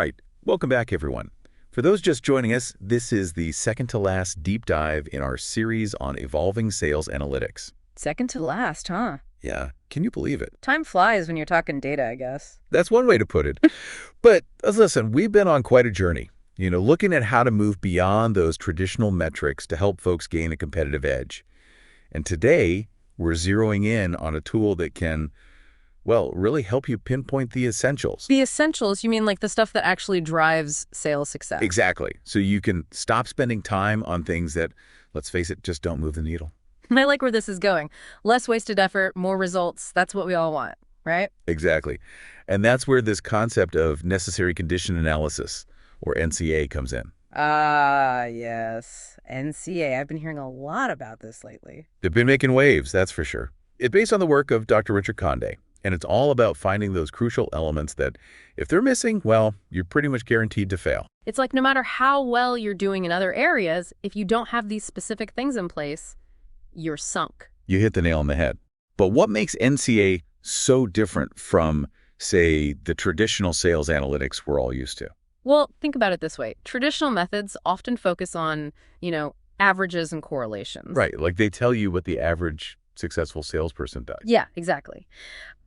right. Welcome back, everyone. For those just joining us, this is the second-to-last deep dive in our series on evolving sales analytics. Second to last, huh? Yeah, can you believe it? Time flies when you're talking data, I guess. That's one way to put it. But listen, we've been on quite a journey, looking at how to move beyond those traditional metrics to help folks gain a competitive edge. And today, we're zeroing in on a tool that can, well, really help you pinpoint the essentials. The essentials, you mean like the stuff that actually drives sales success? Exactly. So you can stop spending time on things that, let's face it, just don't move the needle. I like where this is going. Less wasted effort, more results. That's what we all want, right? Exactly. And that's where this concept of necessary condition analysis, or NCA, comes in. Ah, yes. NCA. I've been hearing a lot about this lately. They've been making waves, that's for sure. It's based on the work of Dr. Richard Conde, and it's all about finding those crucial elements that, if they're missing, well, you're pretty much guaranteed to fail. It's like no matter how well you're doing in other areas, if you don't have these specific things in place, you're sunk. You hit the nail on the head. But what makes NCA so different from, say, the traditional sales analytics we're all used to? Well, think about it this way. Traditional methods often focus on, averages and correlations. Right, like they tell you what the average successful salesperson does. Yeah, exactly.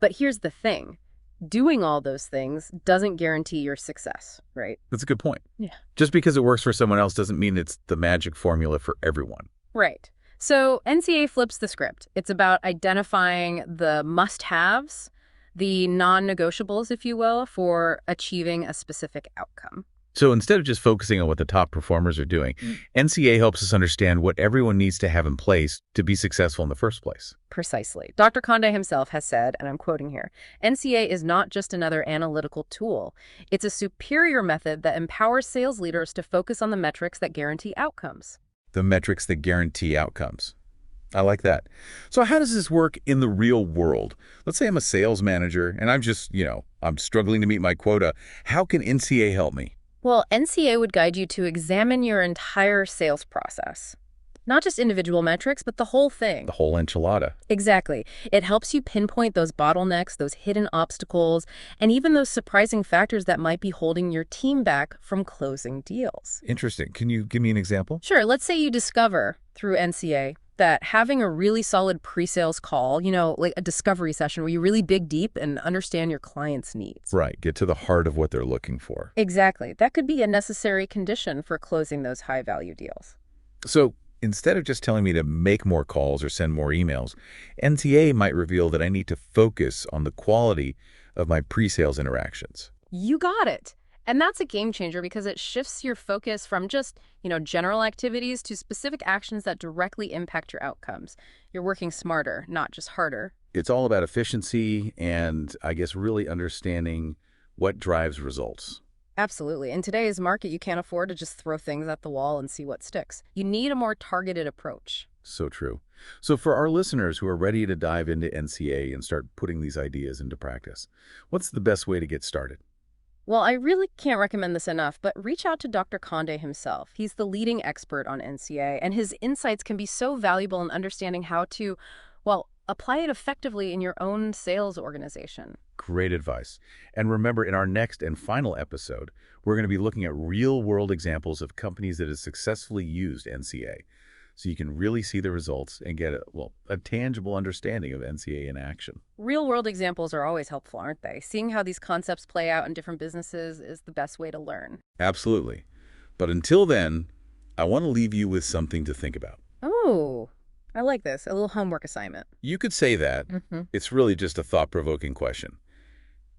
But here's the thing. Doing all those things doesn't guarantee your success, right? That's a good point. Yeah. Just because it works for someone else doesn't mean it's the magic formula for everyone. Right. So NCA flips the script. It's about identifying the must-haves, the non-negotiables, if you will, for achieving a specific outcome. So instead of just focusing on what the top performers are doing, NCA helps us understand what everyone needs to have in place to be successful in the first place. Precisely. Dr. Conde himself has said, and I'm quoting here, NCA is not just another analytical tool. It's a superior method that empowers sales leaders to focus on the metrics that guarantee outcomes. The metrics that guarantee outcomes. I like that. So how does this work in the real world? Let's say I'm a sales manager and I'm just, I'm struggling to meet my quota. How can NCA help me? Well, NCA would guide you to examine your entire sales process. Not just individual metrics, but the whole thing. The whole enchilada. Exactly. It helps you pinpoint those bottlenecks, those hidden obstacles, and even those surprising factors that might be holding your team back from closing deals. Interesting. Can you give me an example? Sure. Let's say you discover through NCA that having a really solid pre-sales call, like a discovery session where you really dig deep and understand your client's needs. Right. Get to the heart of what they're looking for. Exactly. That could be a necessary condition for closing those high-value deals. So instead of just telling me to make more calls or send more emails, NCA might reveal that I need to focus on the quality of my pre-sales interactions. You got it. And that's a game changer because it shifts your focus from just, general activities to specific actions that directly impact your outcomes. You're working smarter, not just harder. It's all about efficiency and, I guess, really understanding what drives results. Absolutely. In today's market, you can't afford to just throw things at the wall and see what sticks. You need a more targeted approach. So true. So for our listeners who are ready to dive into NCA and start putting these ideas into practice, what's the best way to get started? Well, I really can't recommend this enough, but reach out to Dr. Conde himself. He's the leading expert on NCA, and his insights can be so valuable in understanding how to, apply it effectively in your own sales organization. Great advice. And remember, in our next and final episode, we're going to be looking at real-world examples of companies that have successfully used NCA, so you can really see the results and get a tangible understanding of NCA in action. Real-world examples are always helpful, aren't they? Seeing how these concepts play out in different businesses is the best way to learn. Absolutely. But until then, I want to leave you with something to think about. Oh, I like this. A little homework assignment. You could say that. It's really just a thought-provoking question.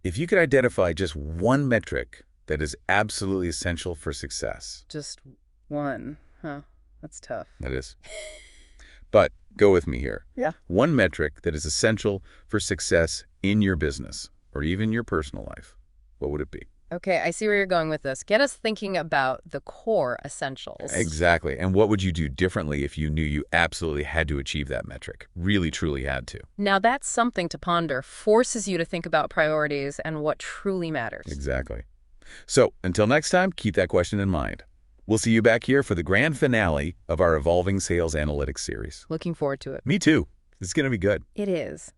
If you could identify just one metric that is absolutely essential for success. Just one, huh? That's tough. That is. But go with me here. Yeah. One metric that is essential for success in your business or even your personal life. What would it be? Okay, I see where you're going with this. Get us thinking about the core essentials. Exactly. And what would you do differently if you knew you absolutely had to achieve that metric? Really, truly had to. Now that's something to ponder. Forces you to think about priorities and what truly matters. Exactly. So until next time, keep that question in mind. We'll see you back here for the grand finale of our Evolving Sales Analytics series. Looking forward to it. Me too. It's going to be good. It is.